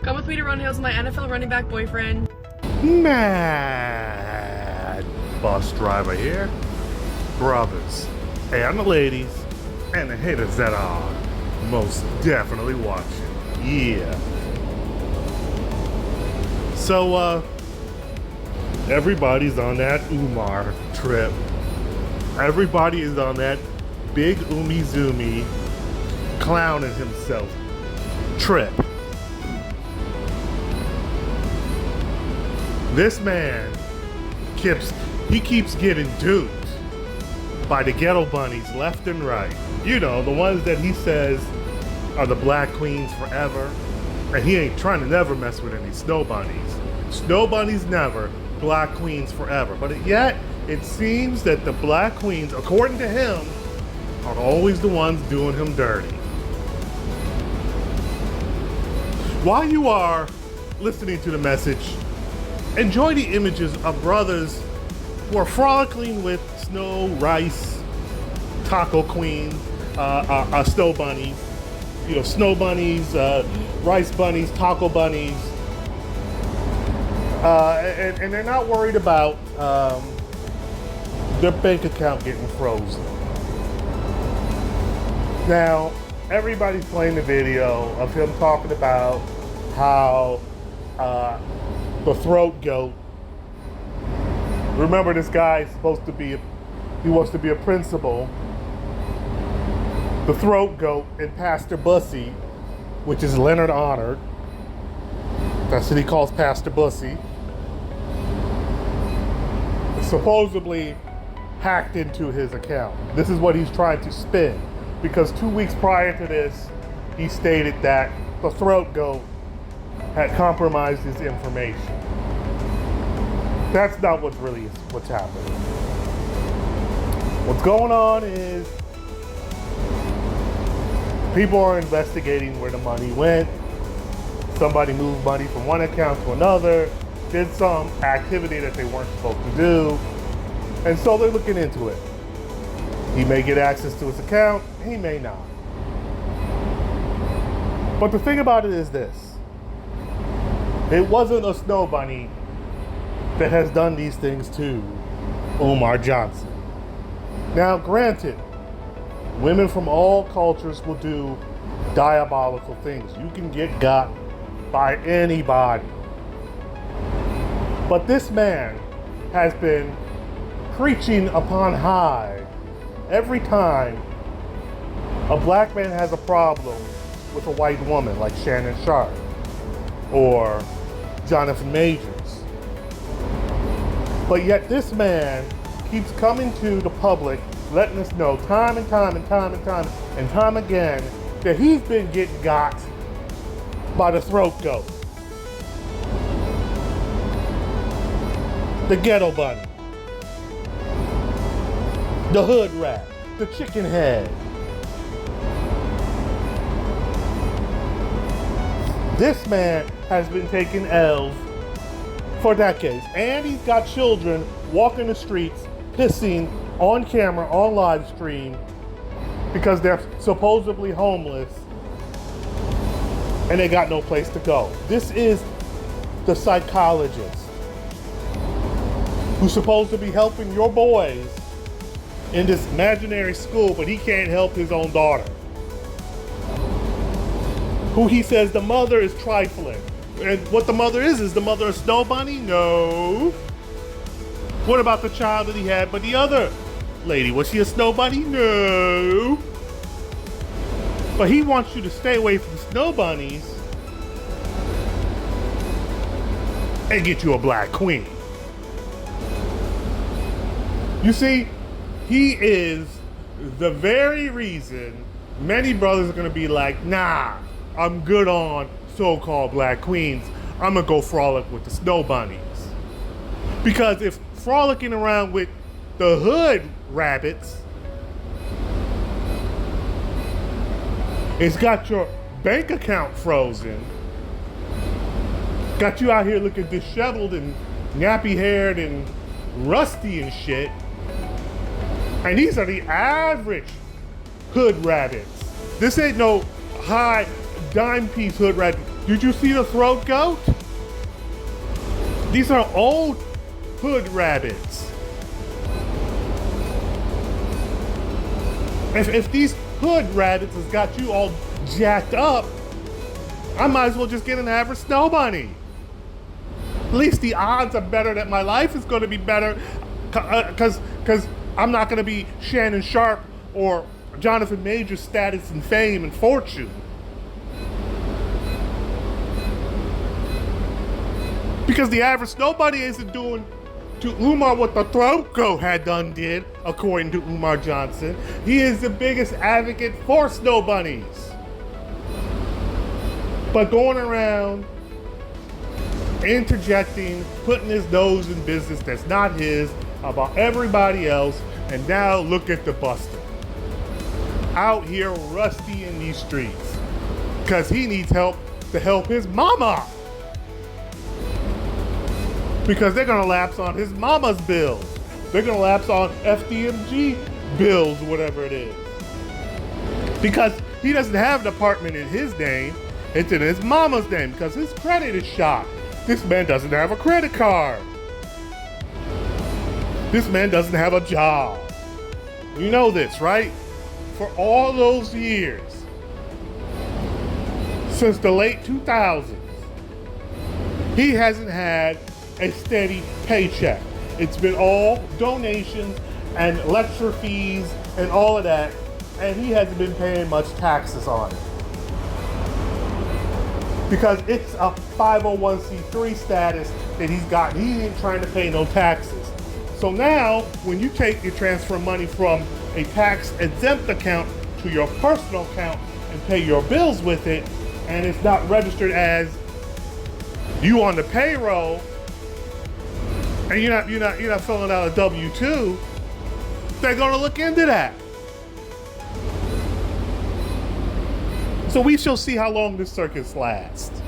Come with me to Run Hills with my NFL running back boyfriend. Mad bus driver here. Brothers and ladies and the haters that are most definitely watching. Yeah. So, everybody's on that Umar trip. Everybody is on that big Zoomy clowning himself trip. This man keeps getting duped by the ghetto bunnies left and right. You know, the ones that he says are the black queens forever. And he ain't trying to never mess with any snow bunnies. Snow bunnies never, black queens forever. But yet, it seems that the black queens, according to him, are always the ones doing him dirty. While you are listening to the message, enjoy the images of brothers who are frolicking with snow, rice, taco queens, snow bunnies. You know, snow bunnies, rice bunnies, taco bunnies. And they're not worried about their bank account getting frozen. Now, everybody's playing the video of him talking about how the throat goat. Remember, this guy is supposed to be, he wants to be a principal. The throat goat and Pastor Bussy, which is Leonard Honored. That's what he calls Pastor Bussy. Supposedly hacked into his account. This is what he's trying to spin. Because 2 weeks prior to this, he stated that the throat goat had compromised his information. That's not what's happening. What's going on is people are investigating where the money went. Somebody moved money from one account to another, did some activity that they weren't supposed to do, and so they're looking into it. He may get access to his account, he may not. But the thing about it is this. It wasn't a snow bunny that has done these things to Umar Johnson. Now, granted, women from all cultures will do diabolical things. You can get got by anybody. But this man has been preaching upon high every time a black man has a problem with a white woman like Shannon Sharp or Jonathan Majors. But yet this man keeps coming to the public, letting us know time and time again that he's been getting got by the throat goat, the ghetto bunny, the hood rat, the chicken head. This man has been taking L's for decades, and he's got children walking the streets, pissing on camera, on live stream, because they're supposedly homeless and they got no place to go. This is the psychologist who's supposed to be helping your boys in this imaginary school, but he can't help his own daughter, who he says the mother is trifling. And what the mother is the mother a snow bunny? No. What about the child that he had but the other lady? Was she a snow bunny? No. But he wants you to stay away from snow bunnies and get you a black queen. You see, he is the very reason many brothers are gonna be like, nah, I'm good on so-called black queens. I'm gonna go frolic with the snow bunnies. Because if frolicking around with the hood rabbits, it's got your bank account frozen, got you out here looking disheveled and nappy-haired and rusty and shit, and these are the average hood rabbits. This ain't no high dime piece hood rabbit. Did you see the throat goat? These are old hood rabbits. If these hood rabbits has got you all jacked up, I might as well just get an average snow bunny. At least the odds are better that my life is going to be better, because I'm not going to be Shannon Sharp or Jonathan Major's status and fame and fortune. Because the average snow bunny isn't doing to Umar what the throat goat had done did, according to Umar Johnson. He is the biggest advocate for snow bunnies. But going around, interjecting, putting his nose in business that's not his, about everybody else, and now look at the buster. Out here rusty in these streets. Because he needs help to help his mama. Because they're gonna lapse on his mama's bills. They're gonna lapse on FDMG bills, whatever it is. Because he doesn't have an apartment in his name, it's in his mama's name because his credit is shot. This man doesn't have a credit card. This man doesn't have a job. You know this, right? For all those years, since the late 2000s, he hasn't had a steady paycheck. It's been all donations and lecture fees and all of that, and he hasn't been paying much taxes on it. Because it's a 501c3 status that he's got. He ain't trying to pay no taxes. So now, when you transfer money from a tax exempt account to your personal account and pay your bills with it, and it's not registered as you on the payroll, and you're not filling out a W-2, they're gonna look into that. So we shall see how long this circus lasts.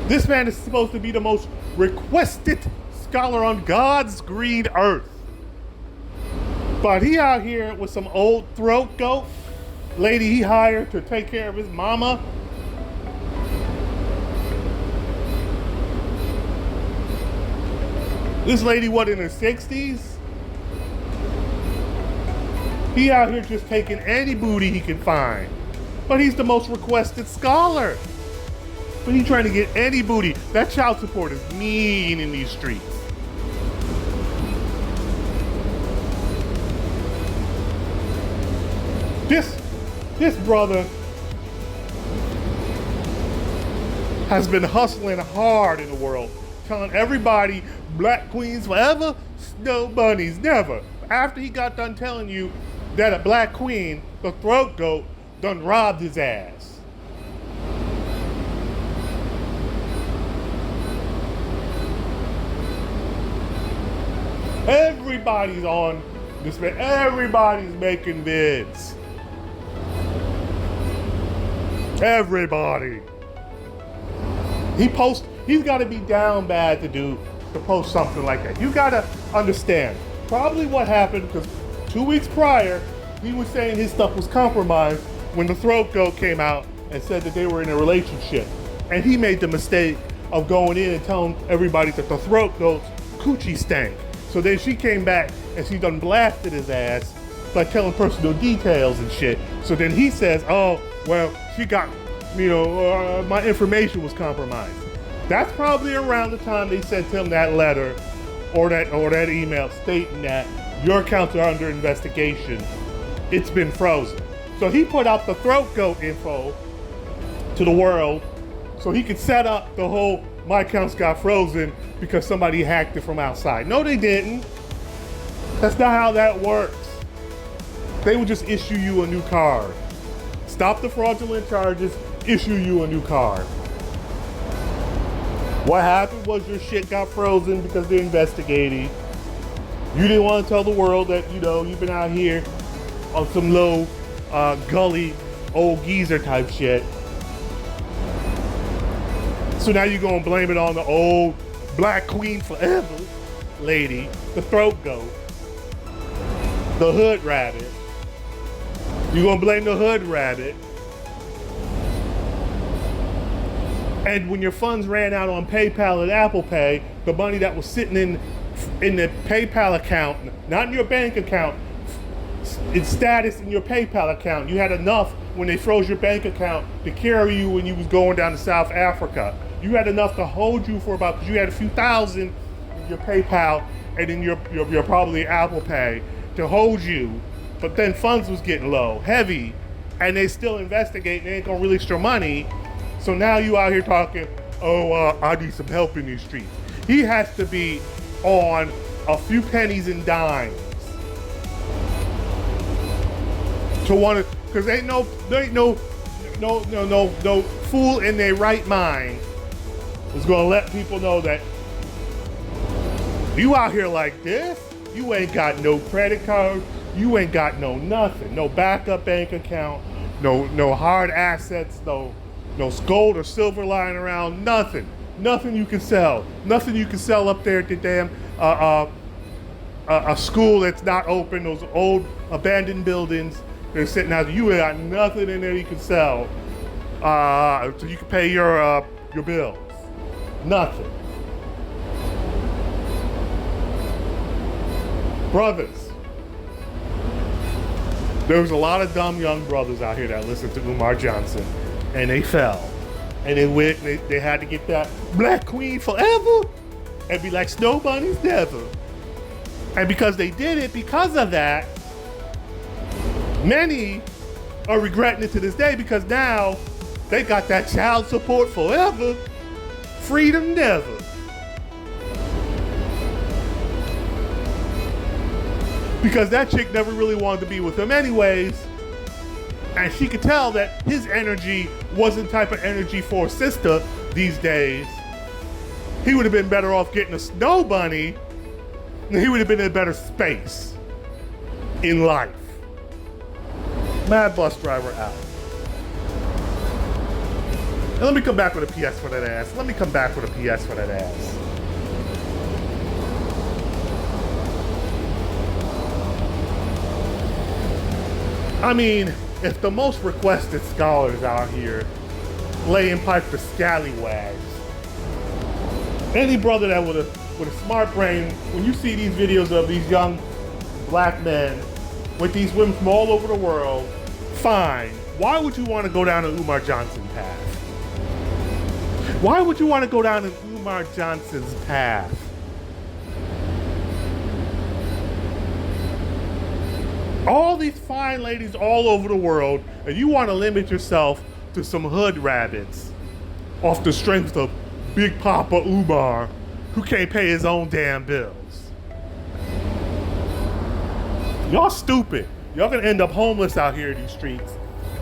This man is supposed to be the most requested scholar on God's green earth. But he out here with some old throat goat lady he hired to take care of his mama. This lady, what, in her 60s? He out here just taking any booty he can find. But he's the most requested scholar. But he's trying to get any booty. That child support is mean in these streets. This brother has been hustling hard in the world, telling everybody black queens forever, snow bunnies never. After he got done telling you that a black queen, the throat goat, done robbed his ass. Everybody's on this man. Everybody's making bids. Everybody. He's got to be down bad to post something like that. You got to understand. Probably what happened, because 2 weeks prior, he was saying his stuff was compromised when the throat goat came out and said that they were in a relationship. And he made the mistake of going in and telling everybody that the throat goat's coochie stank. So then she came back and she done blasted his ass by telling personal details and shit. So then he says, oh, well, she got, my information was compromised. That's probably around the time they sent him that letter or that email stating that your accounts are under investigation. It's been frozen. So he put out the throat goat info to the world so he could set up the whole my accounts got frozen because somebody hacked it from outside. No, they didn't. That's not how that works. They would just issue you a new card. Stop the fraudulent charges, issue you a new card. What happened was your shit got frozen because they're investigating. You didn't want to tell the world that, you've been out here on some low, gully, old geezer type shit. So now you're gonna blame it on the old black queen forever lady, the throat goat, the hood rabbit. You're gonna blame the hood rabbit And when your funds ran out on PayPal and Apple Pay, the money that was sitting in the PayPal account, not in your bank account, its status in your PayPal account, you had enough when they froze your bank account to carry you when you was going down to South Africa. You had enough to hold you for about, because you had a few thousand in your PayPal and in your probably Apple Pay to hold you, but then funds was getting low, heavy, and they still investigating, they ain't gonna release your money. So now you out here talking, oh, I need some help in these streets. He has to be on a few pennies and dimes to want to, because there ain't no fool in their right mind is gonna let people know that you out here like this, you ain't got no credit card, you ain't got no nothing, no backup bank account, no hard assets, no gold or silver lying around, nothing you can sell, nothing you can sell up there at the damn a school that's not open, those old abandoned buildings. They're sitting out there. You got nothing in there you can sell, so you can pay your bills. Nothing. Brothers, there was a lot of dumb young brothers out here that listened to Umar Johnson, and they fell, and they had to get that Black Queen forever, and be like Snow Bunnies never. And because they did it, because of that, many are regretting it to this day, because now they got that child support forever, freedom never. Because that chick never really wanted to be with him anyways, and she could tell that his energy wasn't type of energy for a sister these days. He would have been better off getting a snow bunny, and he would have been in a better space in life. Mad bus driver out. And let me come back with a PS for that ass. Let me come back with a PS for that ass. I mean, if the most requested scholars out here laying pipe for scallywags, any brother that with a smart brain, when you see these videos of these young black men with these women from all over the world, fine. Why would you want to go down an Umar Johnson path? Why would you want to go down an Umar Johnson's path? All these fine ladies all over the world, and you want to limit yourself to some hood rabbits off the strength of Big Papa Umar, who can't pay his own damn bills. Y'all stupid. Y'all gonna end up homeless out here in these streets,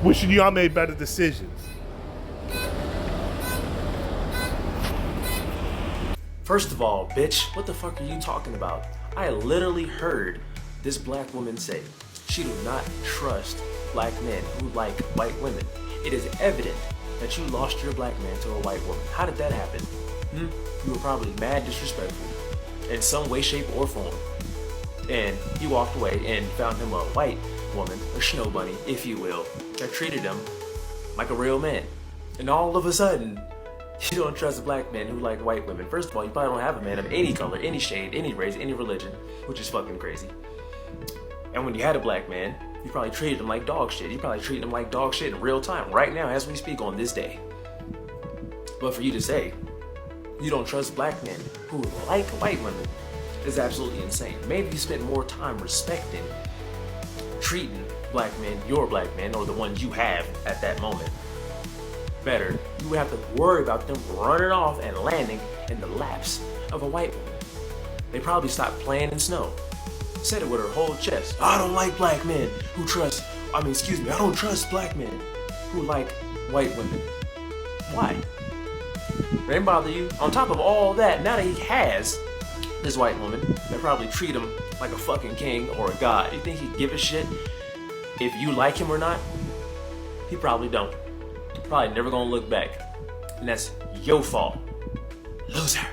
wishing y'all made better decisions. First of all, bitch, what the fuck are you talking about? I literally heard this black woman say she do not trust black men who like white women. It is evident that you lost your black man to a white woman. How did that happen? You were probably mad disrespectful in some way, shape, or form. And you walked away and found him a white woman, a snow bunny, if you will, that treated him like a real man. And all of a sudden, you don't trust black men who like white women. First of all, you probably don't have a man of any color, any shade, any race, any religion, which is fucking crazy. And when you had a black man, you probably treated him like dog shit. You probably treated him like dog shit in real time, right now, as we speak on this day. But for you to say you don't trust black men who like white women is absolutely insane. Maybe you spent more time respecting, treating black men, your black men, or the ones you have at that moment better. You would have to worry about them running off and landing in the laps of a white woman. They probably stopped playing in snow. Said it with her whole chest. I don't like black men who trust, I don't trust black men who like white women. Why? It didn't bother you. On top of all that, now that he has this white woman that probably treat him like a fucking king or a god, you think he'd give a shit if you like him or not? He probably don't. Probably never gonna look back. And that's your fault. Loser.